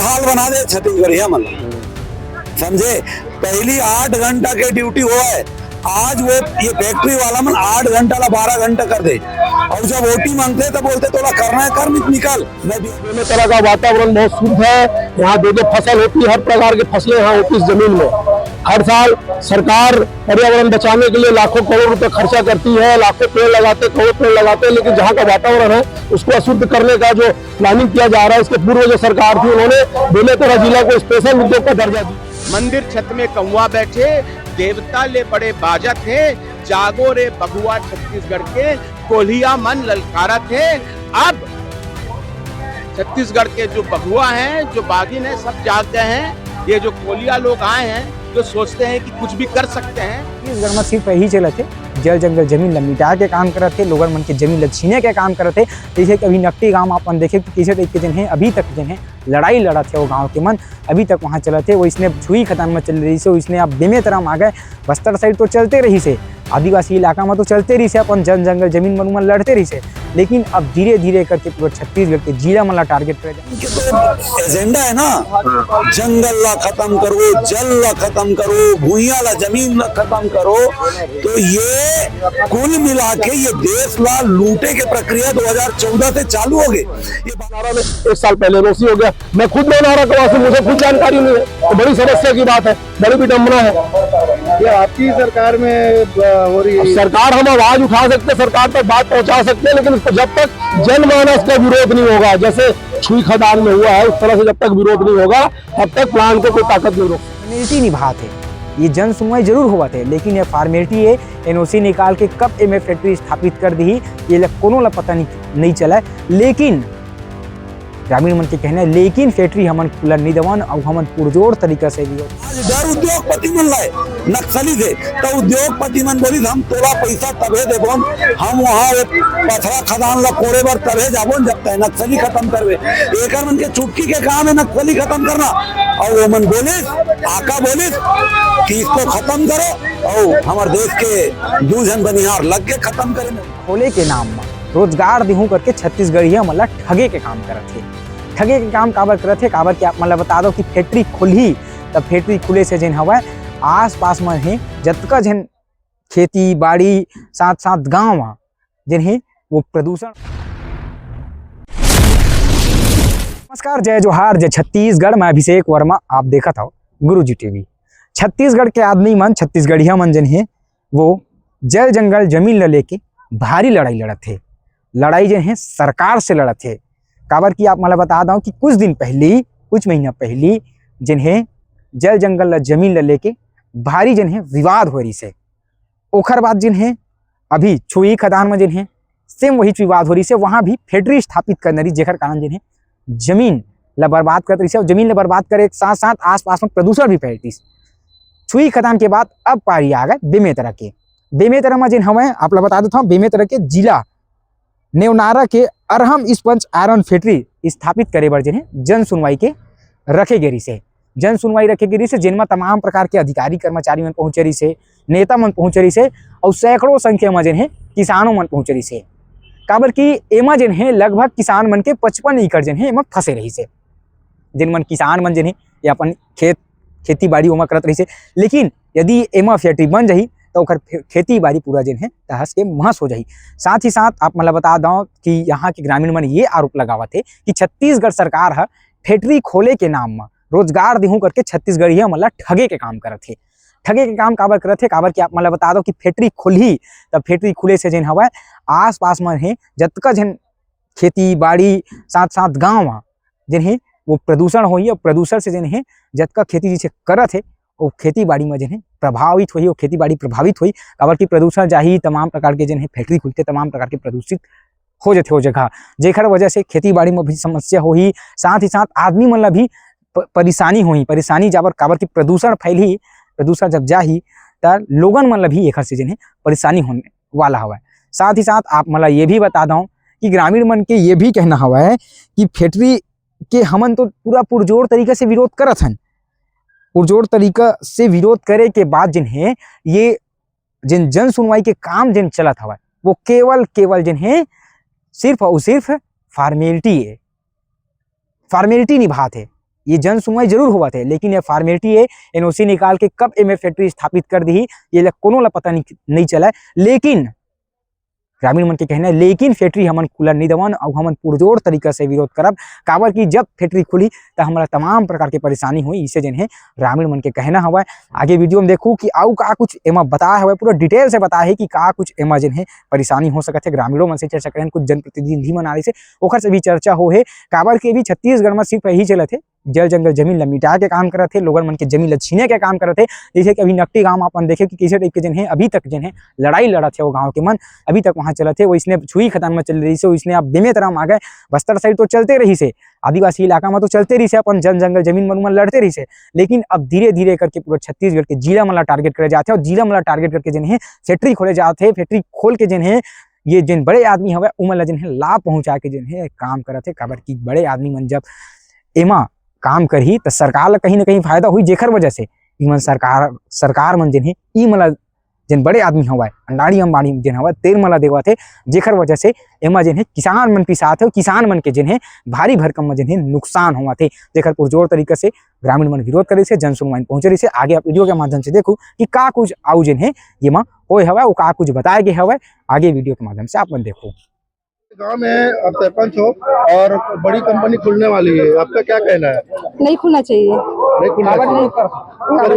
हाल बना दे छत्तीसगढ़िया मतलब, समझे। पहली 8 घंटा के ड्यूटी हुआ है, आज वो ये फैक्ट्री वाला मन 8 घंटा ला 12 घंटा कर दे, और जब ओटी मांगते तो बोलते थोड़ा करना है कर, निकल। दोनों तरह का वातावरण बहुत शुद्ध है यहाँ, दो फसल होती है, हर प्रकार की फसलें यहाँ होती है जमीन में। हर साल सरकार पर्यावरण बचाने के लिए लाखों करोड़ रुपए खर्चा करती है, लाखों पेड़ लगाते, करोड़ पेड़ लगाते हैं, लेकिन जहाँ का वातावरण है उसको अशुद्ध करने का जो प्लानिंग किया जा रहा है, इसके पूर्व जो सरकार थी उन्होंने बेमेतरा जिला को स्पेशल उद्योग का दर्जा दिया। मंदिर छत में कौवा बैठे, देवता ले बड़े बाजा थे, जागो रे बगुआ छत्तीसगढ़ के, कोल्हिया मन ललकारा थे। अब छत्तीसगढ़ के जो बगुआ हैं, जो बागिन है, सब जाग गए हैं। ये जो कोलिया लोग आए हैं जो सोचते हैं कि कुछ भी कर सकते हैं। छत्तीसगढ़ में सिर्फ यही चले थे, जल जंगल जमीन ला मिटा के काम करते थे, लोगन मन के जमीन ला छीने के काम करते थे। जैसे कि अभी नकटी गांव अपन देखे कि किसी तरीके के हैं, अभी तक जो है लड़ाई लड़ा थे वो गांव के मन, अभी तक वहाँ चले थे। वो इसने छुई खतन में चल रही से, इसने अब बेमेतरा में आ गए। बस्तर साइड तो चलते रही से, आदिवासी इलाका में तो चलते रही से, अपन जल जंगल जमीन मन लड़ते रही से, लेकिन अब धीरे धीरे करके पूरा छत्तीसगढ़ के जिला मन टारगेट कर एजेंडा है ना, जंगल ला खत्म करो, जल ला खत्म करो, भूइया ला जमीन ला खत्म करो। तो ये कुल मिला के ये देश ला लूटे के प्रक्रिया 2014 से चालू हो गई। ये बनारा में 1 साल पहले रोसी हो गया। मैं खुद बनारा का वासी, मुझे खुद जानकारी नहीं है, तो बड़ी समस्या की बात है, बड़ी विडम्बना है। ये आपकी सरकार में हो रही है। सरकार हम आवाज उठा सकते, सरकार तक बात पहुंचा सकते हैं, लेकिन जब तक जनमानस का विरोध नहीं होगा, जैसे छुई खदान में हुआ है, उस तरह से जब तक विरोध नहीं होगा तब तक प्लान को कोई ताकत नहीं रोक। फॉर्मेलिटी निभाते, ये जन सुनवाई जरूर हुआ थे, लेकिन ये फॉर्मेलिटी है। एनओसी निकाल के कब एमए फैक्ट्री स्थापित कर दी ये कोनो ला पता नहीं चला। लेकिन ग्रामीण मन के कहना है, लेकिन फैक्ट्री हमन खुला नहीं दवन और हमन पुरजोर तरीका से भी डर उद्योगपति मन लाए नक्सली से, तो उद्योगपति मन बोली हम तोला पैसा तबे देबो, हम वहाँ पथरा खदान ला कोड़े बर तबे जाबो जब तक नक्सली खत्म करवे। एक मन के चुटकी के काम है नक्सली खत्म करना, और वो मन बोलिस आका बोलिस कि इसको खत्म करो, और हमारे देश के 2 जन बनिहार लग के खत्म करें। खोले के नाम में रोजगार देहूं करके छत्तीसगढ़िया मतलब ठगे के काम करत थे। ठगे के काम काबर करत थे, काबर के आप मतलब बता दो कि फैक्ट्री खुली, तब फैक्ट्री खुले से जिन हवा आस पास में है जतका जन खेती बाड़ी साथ साथ गाँव जिन है वो प्रदूषण। नमस्कार, जय जोहार, जय छत्तीसगढ़। मैं अभिषेक वर्मा, आप देखा था गुरुजी टीवी। छत्तीसगढ़ के आदमी मन, छत्तीसगढ़िया मन जन है वो जल जंगल जमीन ल लेके भारी लड़ाई लड़त थे। लड़ाई जो है सरकार से लड़त थे। काबर की आप मतलब बता दूं कि कुछ दिन पहले, कुछ महीना पहले जिन्हें जल जंगल जमीन ल लेके भारी जिन्हें विवाद हो रही से, ओखर बाद जिन्हें अभी छुई खदान में जिन्हें सेम वही विवाद हो रही से, वहाँ भी फैक्ट्री स्थापित करने रही, जेकर कारण जिन्हें जमीन ला बर्बाद कर रही से, और जमीन ला बर्बाद करे साथ साथ आसपास में प्रदूषण भी फैलती। छुई खदान के बाद अब पारी आ गए बेमेतरा के। बेमेतरा में जिन हमें आप बता देता हूँ, बेमेतरा के जिला नेवनारा के अरहम स्पंज आयरन फैक्ट्री स्थापित करे बर जिन्हें जन सुनवाई के रखे गेरी से, जन सुनवाई रखे गेरी से, जिनमें तमाम प्रकार के अधिकारी कर्मचारी मन पहुंचे रही से, नेता मन पहुंचे रही से, और सैकड़ों संख्या में जिन्हें किसानों मन पहुंचे रही से। काबर की एमा जिन्हें लगभग किसान मन के 55 एकड़ जिन्हें एमा फंसे रही से, जिन मन किसान मन जिन्हें ये अपन खेती बाड़ी ओमा करत रही से। लेकिन यदि एमा फैक्ट्री बन जाही तो ओकर खेती बाड़ी पूरा जिन है तहस के महस हो जाही। साथ ही साथ आप मतलब बता दो कि यहाँ के ग्रामीण मन ये आरोप लगावत थे कि छत्तीसगढ़ सरकार है फैक्ट्री खोले के नाम में रोजगार देहूं करके छत्तीसगढ़िया मतलब ठगे के काम करत थे। ठगे के काम काबर करत थे, काबर कि आप मतलब बता दो कि फैक्ट्री खुली, तब फैक्ट्री खुले से जिन हवा आस पास में है जतका जन खेती बाड़ी साथ साथ गाँव जिन है वो प्रदूषण होई, और प्रदूषण से जिन है जतका खेती जिसे करत है वो खेती बाड़ी में जिन्हें प्रभावित हुई, वो खेती बाड़ी प्रभावित हुई। काबर की प्रदूषण जाही, तमाम प्रकार के जिन्हें फैक्ट्री खुलते तमाम प्रकार के प्रदूषित हो जाते हो जगह, जेकर वजह से खेती बाड़ी में भी समस्या होही। साथ ही साथ आदमी मन ला भी परेशानी होही, परेशानी जाबर काबर की प्रदूषण फैली, प्रदूषण जब जाही तब लोगन मन ला भी एक से जिन्हें परेशानी होने वाला हवा है। साथ ही साथ आप मतलब ये भी बता दूं कि ग्रामीण मन के ये भी कहना हवा है कि फैक्ट्री के हमन तो पूरा पुरजोर तरीके से विरोध करत हन। पुरजोर तरीका से विरोध करे के बाद जिन्हें ये जिन जन सुनवाई के काम जिन चलत हवा वो केवल जिन्हें सिर्फ और सिर्फ फॉर्मेलिटी है, फॉर्मेलिटी निभाते। ये जन सुनवाई जरूर हुआ थे, लेकिन ये फॉर्मेलिटी है। एनओसी निकाल के कब एमए फैक्ट्री स्थापित कर दी ये कोनो ला पता नहीं चला। लेकिन ग्रामीण मन के कहना है लेकिन फैक्ट्री हमन खुलर नहीं देवन और हमन पुरजोर तरीका से विरोध करब, काबर की जब फैक्ट्री खुली तो हमारा तमाम प्रकार के परेशानी हुई। इसे जन है ग्रामीण मन के कहना हवा। आगे वीडियो में देखू कि आउ का कुछ एमा बताया हुआ, पूरा डिटेल से बताया है कि का कुछ एमा जन है परेशानी हो सकत है। ग्रामीणों मन से चर्चा करें, कुछ जनप्रतिनिधि मन आ रही से ओखर से भी चर्चा हो है। काबर के भी छत्तीसगढ़ में सिर्फ यही चलत है, जल जंगल जमीन ला मिटा के काम करत थे, लोगन मन के जमीन ला छीने के काम करत थे। जैसे कि अभी नकटी गांव अपन देखे कि कैसे टाइप के जन है अभी तक जन है लड़ाई लड़त है वो गांव के मन अभी तक वहां चलत है। वो इसने छुई खदान में चल रही से, इसने अब बेमेतराम आ गए। बस्तर साइड तो चलते रही से, आदिवासी इलाका में तो चलते रही से, अपन जल जंगल जमीन मन लड़ते रही से। लेकिन अब धीरे धीरे करके पूरा छत्तीसगढ़ के जिला मन ला टारगेट करे जाते हैं और जिला मन ला टारगेट करके जन है फैक्ट्री खोले जाते हैं। फैक्ट्री खोल के जन है ये जिन बड़े आदमी हवे उमन ला जन है लाभ पहुंचा के जन है काम करत है। काबर की बड़े आदमी मन जब एमा काम करही तो सरकार ला कहीं ना कहीं फायदा हुई, जेकर वजह से इमन सरकार मन जन है ई मला जन बड़े आदमी हवा अंडाड़ी अंबाड़ी जन हवा तेल मला देवा थे, जेकर वजह से एमा जन है किसान मन पिसात है। किसान मन के जन है भारी भरकम में जन है नुकसान हुआ थे, जेकर पुरजोर तरीके से ग्रामीण मन विरोध करे से, जन सुनवाई पहुंचे रही से। आगे आप वीडियो के माध्यम से देखो कि का कुछ आउ जन है ये माँ होए हवा, का कुछ बताया गया हवा। आगे वीडियो के माध्यम से आप देखो। गांव में आप सरपंच हो और बड़ी कंपनी खुलने वाली है, आपका क्या कहना है? नहीं खुलना चाहिए। नहीं खुलना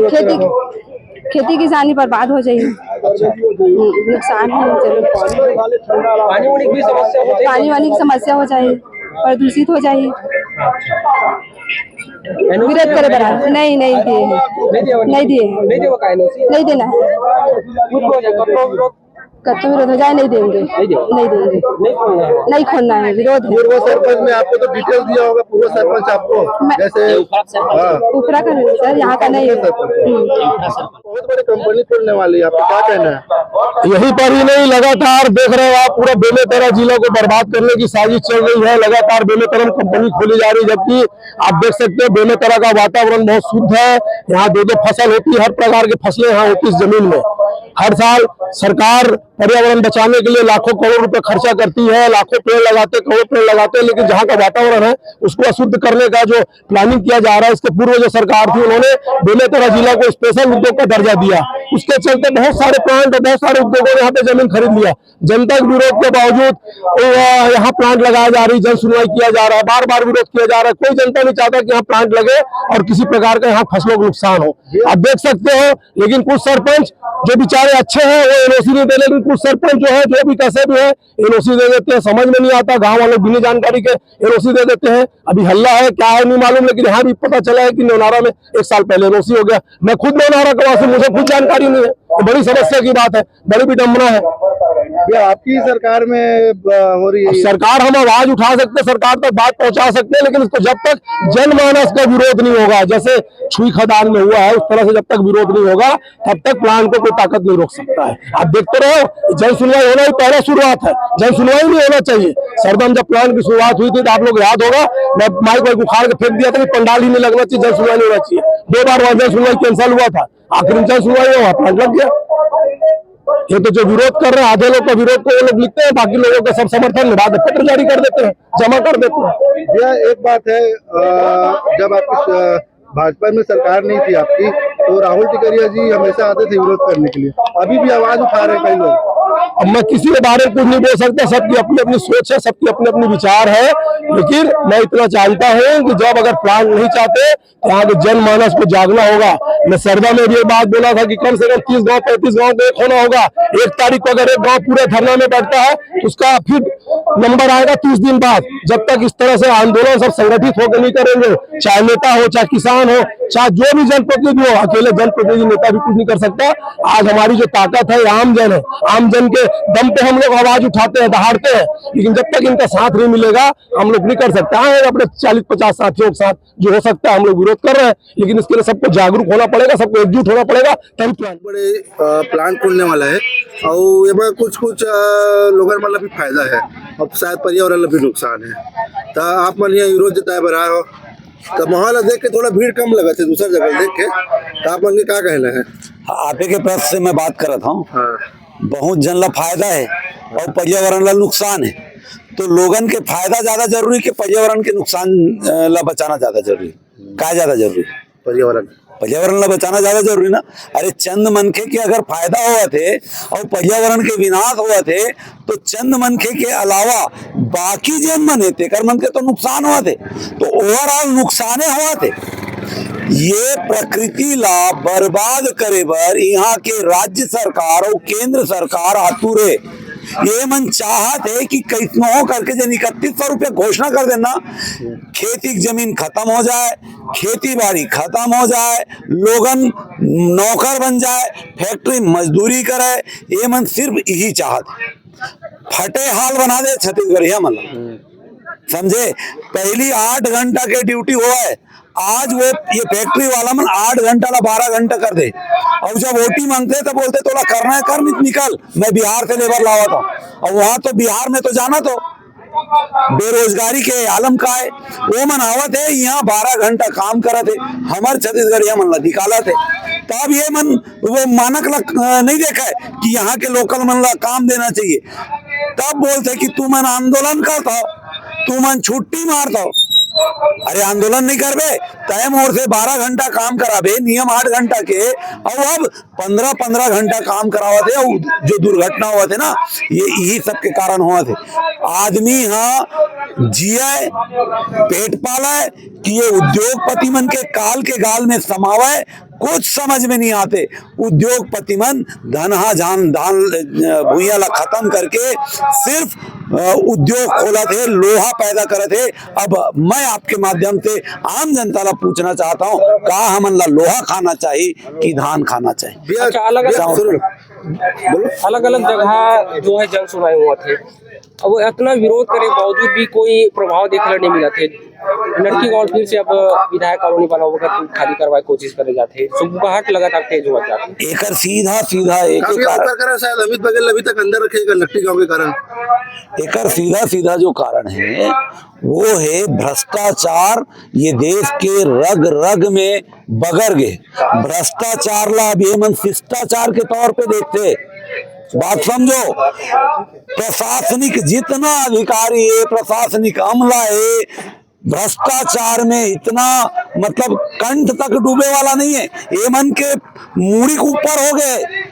चाहिए। खेती किसानी बर्बाद हो जाएगी, नुकसान है। पानी वानी की समस्या हो जाए, प्रदूषित हो जाए। विरोध करे बराबर नहीं दिए नहीं देना है। कत्तो विरोध हो जाए नहीं देंगे। नहीं खोलना है, विरोध है। पूर्व सरपंच में आपको तो डिटेल दिया होगा, पूर्व सरपंच आपको जैसे ऊपरा का सर, यहाँ का नहीं है। बहुत बड़ी कंपनी खुलने वाली है, आपको क्या कहना है? यही पर ही नहीं, लगातार देख रहे हो आप पूरा बेमेतरा जिला को बर्बाद करने की साजिश चल रही है। लगातार बेमेतरा में कंपनी खोली जा रही है, जबकि आप देख सकते हैं बेमेतरा का वातावरण बहुत शुद्ध है। यहाँ दो फसल होती है, हर प्रकार की फसलें यहाँ होती है जमीन में। हर साल सरकार पर्यावरण बचाने के लिए लाखों करोड़ रुपए खर्चा करती है, लाखों पेड़ लगाते, करोड़ पेड़ लगाते हैं, लेकिन जहाँ का वातावरण है उसको अशुद्ध करने का जो प्लानिंग किया जा रहा है, इसके पूर्व जो सरकार थी उन्होंने बेमेतरा जिला को स्पेशल उद्योग का दर्जा दिया। उसके चलते बहुत सारे प्लांट और बहुत सारे उद्योगों ने यहाँ पे जमीन खरीद लिया। जनता के विरोध के बावजूद यहाँ प्लांट लगाया जा रही, जन सुनवाई किया जा रहा है, बार बार विरोध किया जा रहा है। कोई जनता नहीं चाहता कि यहाँ प्लांट लगे और किसी प्रकार का यहाँ फसलों को नुकसान हो। आप देख सकते हो, लेकिन कुछ सरपंच जो बेचारे अच्छे हैं वो एनओसी नहीं दे, लेकिन कुछ सरपंच जो है जो भी कैसे भी है एनओसी दे देते हैं। समझ में नहीं आता, गांव वाले बिना जानकारी के एनओसी दे देते हैं। अभी हल्ला है क्या है नहीं मालूम, लेकिन यहाँ भी पता चला है कि नेवनारा में 1 साल पहले एनओसी हो गया। मैं खुद नेवनारा का वासी, मुझे खुद जानकारी नहीं है, तो बड़ी समस्या की बात है, बड़ी विडम्बना है। ये आपकी सरकार में हो रही है। सरकार हम आवाज उठा सकते, सरकार तक बात पहुंचा सकते हैं, लेकिन इसको जब तक जनमानस का विरोध नहीं होगा, जैसे छुई खदान में हुआ है उस तरह से जब तक विरोध नहीं होगा तब तक प्लान को कोई ताकत नहीं रोक सकता है। आप देखते रहो, जन सुनवाई होना ही पहला शुरुआत है, जन सुनवाई नहीं होना चाहिए। सरदम जब प्लान की शुरुआत हुई थी तो आप लोग याद होगा, मैं माइक वाइक उखाड़ के फेंक दिया था कि पंडाल ही नहीं लगना चाहिए, जन सुनवाई नहीं होना चाहिए। 2 बार वहां जन सुनवाई कैंसिल हुआ था, आखिर जन सुनवाई हुआ, प्लांट लग गया। ये तो जो विरोध कर रहे हैं, आधे लोग का विरोध को वो लोग लिखते हैं, बाकी लोगों का सब समर्थन बाद में पत्र जारी कर देते हैं, जमा कर देते हैं। यह एक बात है, जब आपकी भाजपा में सरकार नहीं थी आपकी, तो राहुल टिकरिया जी हमेशा आते थे विरोध करने के लिए, अभी भी आवाज उठा रहे हैं कई लोग। अब मैं किसी के बारे में कुछ नहीं बोल सकता, सबकी अपनी अपनी सोच है, सबकी अपनी अपनी विचार है। लेकिन मैं इतना जानता हूं कि जब अगर प्लान नहीं चाहते तो यहाँ के जनमानस को जागना होगा। मैं सरदा में भी ये बात बोला था कि कम से कम 30 गांव 35 गांव को एक होना होगा। 1 तारीख को अगर एक गांव पूरे धरना में बैठता है तो उसका फिर नंबर आएगा 30 दिन बाद। जब तक इस तरह से आंदोलन सब संगठित होकर नहीं करेंगे, चाहे नेता हो, चाहे किसान हो, चाहे जो भी जनप्रतिनिधि हो, अकेले जनप्रतिनिधि नेता भी कुछ नहीं कर सकता। आज हमारी जो ताकत है आम जन है, आम जन के दम पे हम लोग आवाज उठाते हैं, दहाड़ते हैं, लेकिन जब तक इनका साथ नहीं मिलेगा हम लोग नहीं कर सकते। हाँ, अपने 40-50 साथियों के साथ जो हो सकता है हम लोग विरोध कर रहे हैं, लेकिन इसके लिए सबको जागरूक होना पड़ेगा, सबको एकजुट होना पड़ेगा, तभी प्लान बड़े प्लांट खुलने वाला है और ये कुछ लोगों मतलब भी फायदा है, अब शायद पर्यावरण भी नुकसान है। तो आप मन यहाँ विरोध जताए बना हो, तो माहौल देख के थोड़ा भीड़ कम लगा थे दूसरा जगह देख के, तो आप मन के क्या कहना है? आप के प्रश्न से मैं बात कर रहा हूँ। बहुत जन ला फायदा है और पर्यावरण ला नुकसान है, तो लोगन के फायदा ज्यादा जरूरी कि पर्यावरण के नुकसान ला बचाना ज्यादा जरूरी। का ज्यादा जरूरी? पर्यावरण पर्यावरण ला बचाना ज्यादा जरूरी ना। अरे चंद मनखे के अगर फायदा हुआ थे और पर्यावरण के विनाश हुआ थे तो चंद मनखे के अलावा बाकी जन मन थे कर मन के तो नुकसान हुआ थे, तो ओवरऑल नुकसाने हुआ थे। ये प्रकृति ला बर्बाद करे बर यहाँ के राज्य सरकार और केंद्र सरकार आतुरे। ये मन चाहत है कि कैसनो हो करके जब 3100 रुपये घोषणा कर देना, खेती की जमीन खत्म हो जाए, खेती बाड़ी खत्म हो जाए, लोगन नौकर बन जाए, फैक्ट्री मजदूरी करे। ये मन सिर्फ यही चाहत, फटे हाल बना दे छत्तीसगढ़िया मन, समझे। पहली 8 घंटा के ड्यूटी हुआ है, आज वो ये फैक्ट्री वाला मन 8 घंटा ला 12 घंटा कर दे। और जब ओटी मांगते तो बोलते तोला करना है कर, निकल, मैं बिहार से लेबर लावा था। और वहां तो बिहार में तो जाना तो बेरोजगारी के आलम का है, वो मन आवत है यहाँ 12 घंटा काम करत है, हमारे छत्तीसगढ़िया मन ला निकालत है। तब ये मन वो मानक ला नहीं देखा है कि यहाँ के लोकल मन ला काम देना चाहिए। तब बोलते कि तू मन आंदोलन करता, तू मन छुट्टी मारता। अरे आंदोलन नहीं करबे, तय मोर से 12 घंटा काम कराबे, नियम 8 घंटा के, और अब 15-15 घंटा काम करावा थे। और जो दुर्घटना हुआ थे ना, ये यही सब के कारण हुआ थे। आदमी हाँ जिये पेट पाले कि ये उद्योगपति मन के काल के गाल में समावे, कुछ समझ में नहीं आते। उद्योगपति मन धनहा जान धान भूया ला खत्म करके सिर्फ उद्योग खोला थे, लोहा पैदा करे थे। अब मैं आपके माध्यम से आम जनता ला पूछना चाहता हूँ, का हमन ला लोहा खाना चाहिए कि धान खाना चाहिए? अच्छा, अलग अलग जगह जो है जन सुनाई हुआ थे, अब इतना विरोध करे बावजूद भी कोई प्रभाव देखने नहीं मिला थे। लड़की गांव फिर से अब विधायक कॉलोनी बना होगा तो खाली करवाए कोशिश करे जाते, सुबहट लगातार तेज हुआ जाते। एक सीधा एक कारण शायद अमित बघेल अभी तक अंदर रखेगा लट्टी गांव के कारण। एक सीधा जो कारण है वो है भ्रष्टाचार। ये देश के रग रग में बगर गए भ्रष्टाचार ला अब ये मन शिष्टाचार के तौर पे देखते। बात समझो, प्रशासनिक जितना अधिकारी है, प्रशासनिक अमला है, भ्रष्टाचार में इतना मतलब कंठ तक डूबे वाला नहीं है। ये मन के मूड़ी के ऊपर हो गए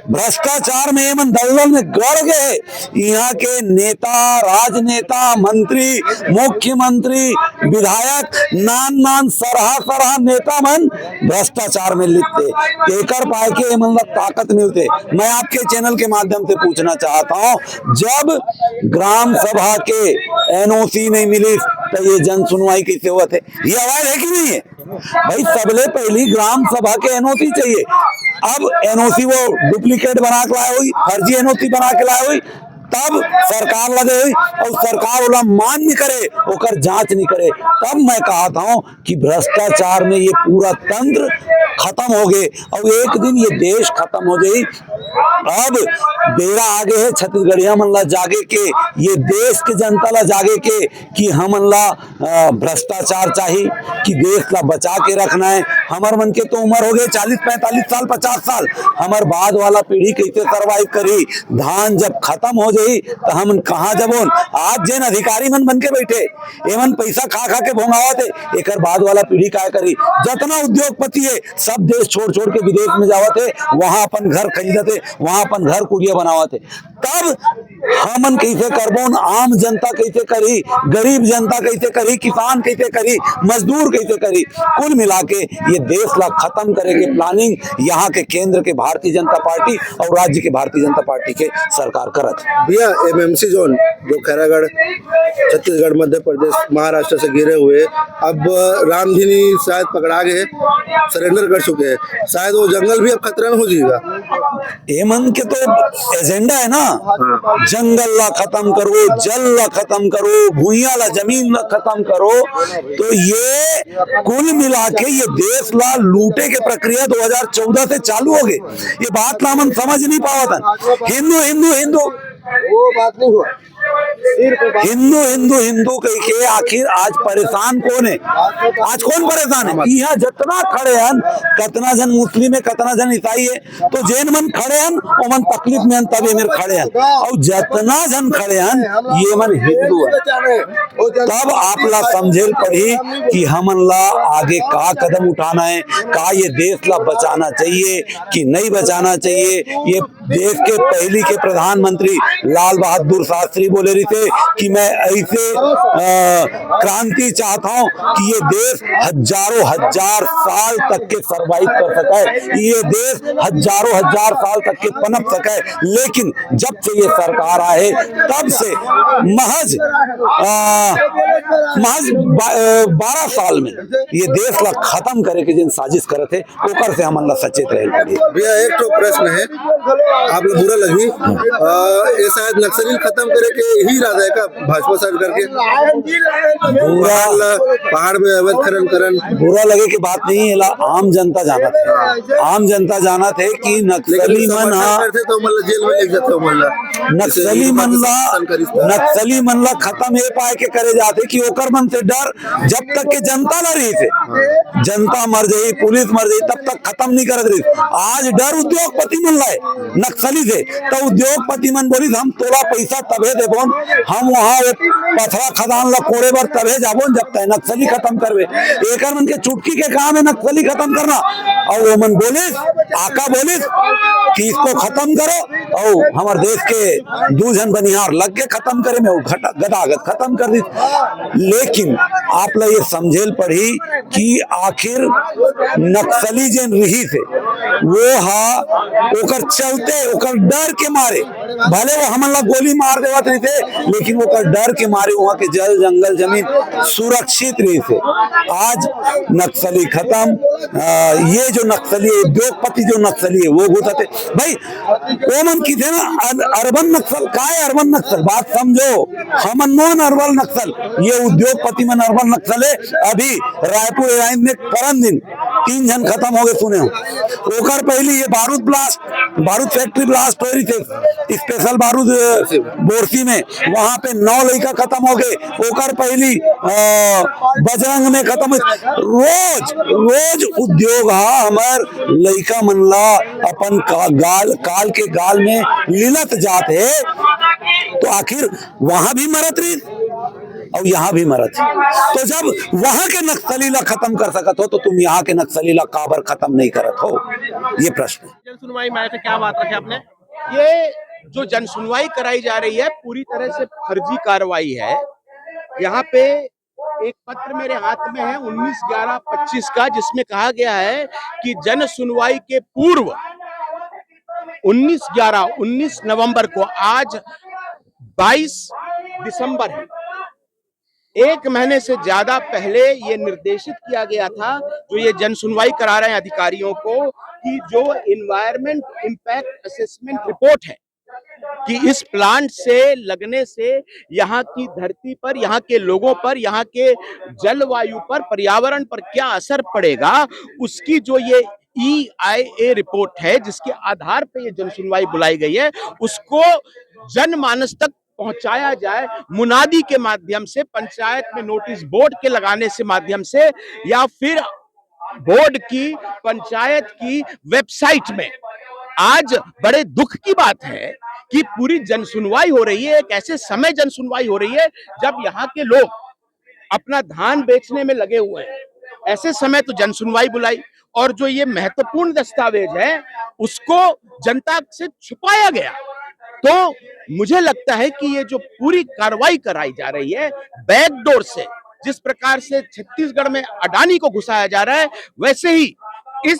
भ्रष्टाचार में, ये मन दलदल में गड़ गए। यहाँ के नेता, राजनेता, मंत्री, मुख्यमंत्री, विधायक, नान सरहा नेता मन भ्रष्टाचार में लिखते, एकर पाए के मन ताकत मिलते। मैं आपके चैनल के माध्यम से पूछना चाहता हूँ, जब ग्राम सभा के NOC नहीं मिली तो ये जन सुनवाई कैसे हुआ थे? ये आवाज है कि नहीं है भाई? सबले पहली ग्राम सभा के NOC चाहिए। अब NOC वो डुप्लीकेट बना के लाए हुई, फर्जी NOC बना के लाए हुई, तब सरकार लगे हुई और सरकार वाला मान्य करे, ओकर जांच नहीं करे। तब मैं कहता हूं कि भ्रष्टाचार में ये पूरा तंत्र खत्म हो गए और एक दिन ये देश खत्म हो जाए। अब बेरा आगे है छत्तीसगढ़िया मन ला जागे के, ये देश के जनता ला जागे के कि हमन ला भ्रष्टाचार चाहिए, कि देश ला बचा के रखना है। हमार मन के तो उम्र हो गए 40-45 साल, 50 साल, हमार बाद वाला पीढ़ी कैसे सर्वाइव करी? धान जब खत्म हो जाई तो हम कहाँ जबोन? आज जेन अधिकारी मन बन के बैठे, एमन पैसा खा के भोंगावत है, एकर बाद वाला पीढ़ी क्या करी? जितना उद्योगपति है सब देश छोड़ के विदेश में जावत है, वहां अपन घर खरीदते, वहां अपन घर कुड़िया बनावत है। तब हमन कैसे करबोन? आम जनता कैसे करी? गरीब जनता कैसे करी? किसान कैसे करी? मजदूर कैसे करी? कुल मिला के ये देश ला खत्म करे के प्लानिंग यहाँ के केंद्र के भारतीय जनता पार्टी और राज्य के भारतीय जनता पार्टी के सरकार करत। भैया MMC जोन जो खैरागढ़, छत्तीसगढ़, मध्य प्रदेश, महाराष्ट्र से घिरे हुए, अब रामधनी शायद पकड़ा गए, सरेंडर कर चुके हैं, शायद वो जंगल भी अब खतरा में हो जाएगा। ये मन के तो एजेंडा है ना, जंगल ला खत्म करो, जल ला खत्म करो, भूया ला जमीन ला खत्म करो। तो ये कुल मिला के ये देश ला लूटे के प्रक्रिया 2014 से चालू हो गई। ये बात ना हम समझ नहीं पावत। हिंदू हिंदू हिंदू वो बात नहीं हुआ। हिंदू हिंदू हिंदू कह के आखिर आज परेशान कौन है? आज कौन परेशान है? यहाँ जितना खड़े हैं, कितना जन मुस्लिम है, कितना जन ईसाई है, तो जैन मन खड़े हैं वो मन तकलीफ में तब मेरे खड़े हैं, और जितना जन खड़े हैं ये मन हिंदू है। तब आप ला समझे पड़ी कि हमन ला आगे का कदम उठाना है, का ये देश ला बचाना चाहिए कि नहीं बचाना चाहिए। ये देश के पहली के प्रधानमंत्री लाल बहादुर शास्त्री बोले रही थे कि मैं ऐसे क्रांति चाहता हूं कि ये देश हजारों हजार साल तक के सरवाइव कर सके, ये देश हजारों हजार साल तक के पनप सके। लेकिन जब से ये सरकार आए तब से महज 12 साल में ये देश ला खत्म करे के जिन साजिश करे थे ओकर से हमन ला सचेत रहे पड़ी। भैया एक तो प्रश्न है, आप लोग बुरा लगी ये शायद नक्सली खत्म करे के ही इरादा है का भाजपा सरकार के? पहाड़ में अवैध खनन करन बुरा लगे की बात नहीं है, आम जनता जाना थे, आम जनता जाना थे कि नक्सली मन तो मतलब जेल में ले जाते हो मतलब नक्सली मन ला खत्म ये पाए के करे जाते कि ओकर मन से डर जब तक के जनता न रही थे, जनता मर जाई, पुलिस मर जाई, तब तक खत्म नहीं करत रही। आज डर उद्योगपति मन लाए नक्सली से, तो उद्योगपति मन बोली हम तोला पैसा तबे देबोन, हम वहाँ पथरा खदान ला कोड़े बर तबे जाबोन जब तक नक्सली खत्म करवे। एकर मन के चुटकी के काम है नक्सली खत्म करना, और वो मन बोले आका बोले कि इसको खत्म करो, और हमारे देश के 2 जन बनिहार लग के खत्म करे में गदागद खत्म कर दी। लेकिन आप लोग ये समझेल पड़ी कि आखिर नक्सली जिन रही थे वो ओकर चलते ओकर डर के मारे, भले वो हमन ला गोली मार देवत रही थे, लेकिन ओकर डर के मारे वहाँ के जल जंगल जमीन सुरक्षित रही थे। आज नक्सली खत्म, ये जो नक्सली उद्योगपति जो नक्सली है वो घुसते भाई वो मन की थे ना अर्बन नक्सल का है, अर्बन नक्सल बात समझो, हमन नॉन अर्बन नक्सल, ये उद्योगपति मन अर्बन नक्सल है। अभी रायपुर एराइन में परम दिन 3 जन खत्म हो गए सुने हो, ओकर पहले ये बारूद फैक्ट्री ब्लास्ट हो रही थे स्पेशल बारूद बोरसी में, वहां पे 9 लड़का खत्म हो गए, ओकर पहली बजरंग में खत्म। रोज उद्योग हमार लड़का मनला अपन काल के गाल में लीलत जाते है, तो आखिर वहां भी मरत रही और यहाँ भी मरत। तो जब वहां के नक्सली ला खत्म कर सकत हो तो तुम यहाँ के नक्सली ला काबर खत्म नहीं करत हो, ये प्रश्न। जन सुनवाई में आए क्या बात रखे आपने? ये जो जन सुनवाई कराई जा रही है पूरी तरह से फर्जी कार्रवाई है। यहाँ पे एक पत्र मेरे हाथ में है 19/11/25 का, जिसमें कहा गया है कि जन सुनवाई के पूर्व 19 नवंबर को, आज 22 दिसंबर है, 1 महीने से ज्यादा पहले ये निर्देशित किया गया था जो ये जन सुनवाई करा रहे हैं अधिकारियों को, कि जो इन्वायरमेंट इम्पैक्ट असेसमेंट रिपोर्ट है कि इस प्लांट से लगने से यहाँ की धरती पर, यहाँ के लोगों पर, यहाँ के जलवायु पर, पर्यावरण पर क्या असर पड़ेगा, उसकी जो ये EIA रिपोर्ट है जिसके आधार पर ये जन सुनवाई बुलाई गई है, उसको जनमानस तक पहुंचाया जाए मुनादी के माध्यम से, पंचायत में नोटिस बोर्ड के लगाने से माध्यम से, या फिर बोर्ड की पंचायत की वेबसाइट में। आज बड़े दुख की बात है कि पूरी जन सुनवाई हो रही है, एक ऐसे समय जन सुनवाई हो रही है जब यहाँ के लोग अपना धान बेचने में लगे हुए हैं, ऐसे समय तो जन सुनवाई बुलाई, और जो ये महत्वपूर्ण दस्तावेज है उसको जनता से छुपाया गया। तो मुझे लगता है कि ये जो पूरी कार्रवाई कराई जा रही है बैकडोर से, जिस प्रकार से छत्तीसगढ़ में अडानी को घुसाया जा रहा है, वैसे ही इस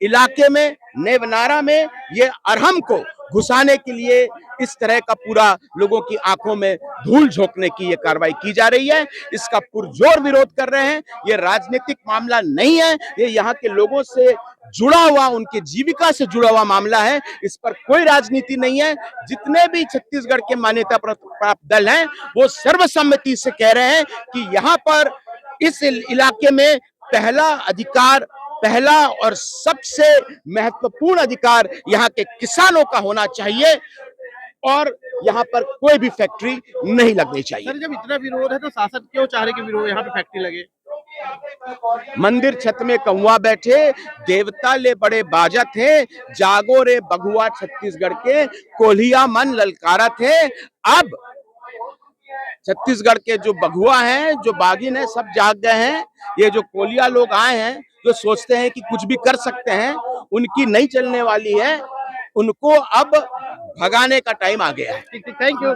इलाके में नेवनारा में ये अरहम को घुसाने के लिए इस तरह का पूरा लोगों की आंखों में धूल झोंकने की ये कार्रवाई की जा रही है। इसका पुरजोर विरोध कर रहे हैं। ये राजनीतिक मामला नहीं है, ये यहाँ के लोगों से जुड़ा हुआ, उनके जीविका से जुड़ा हुआ मामला है। इस पर कोई राजनीति नहीं है। जितने भी छत्तीसगढ़ के मान्यता प्राप्त दल हैं वो सर्वसम्मति से कह रहे हैं कि यहाँ पर इस इलाके में पहला और सबसे महत्वपूर्ण अधिकार यहाँ के किसानों का होना चाहिए। और यहाँ पर कोई भी फैक्ट्री नहीं लगनी चाहिए। सर जब इतना विरोध है तो शासक क्यों चाह रहे कि विरोध यहाँ पे फैक्ट्री लगे? मंदिर छत में कौवा बैठे, देवता ले बड़े बाजा थे, जागो रे बगुआ छत्तीसगढ़ के, कोल्हिया मन ललकारा थे। अब छत्तीसगढ़ के जो बगुआ हैं, जो बागिन है, सब जाग गए हैं। ये जो कोलिया लोग आए हैं, जो सोचते हैं कि कुछ भी कर सकते हैं, उनकी नहीं चलने वाली है। उनको अब भगाने का टाइम आ गया है। Thank you.